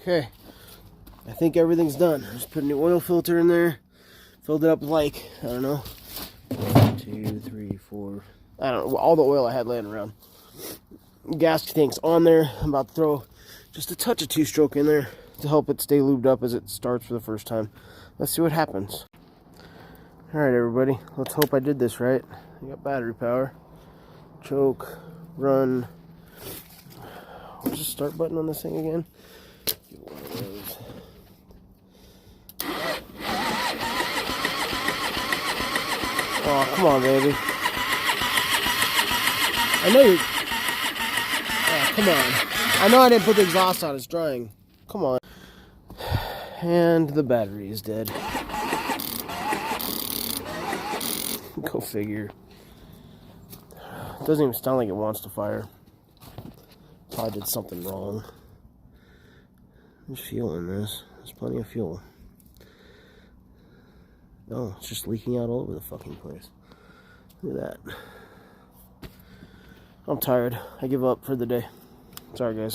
Okay, I think everything's done. Just put a new oil filter in there. Filled it up with like, I don't know, 1, 2, 3, 4, I don't know, all the oil I had laying around. Gas tank's on there. I'm about to throw just a touch of 2-stroke in there to help it stay lubed up as it starts for the first time. Let's see what happens. Alright everybody, let's hope I did this right. I got battery power. Choke, run. Where's the start button on this thing again? Get one of those. Oh, come on, baby. I know you're... Oh, come on. I know I didn't put the exhaust on. It's drying. Come on. And the battery is dead. Go figure. It doesn't even sound like it wants to fire. Probably did something wrong. There's fuel in this. There's plenty of fuel. Oh, it's just leaking out all over the fucking place. Look at that. I'm tired. I give up for the day. Sorry, guys.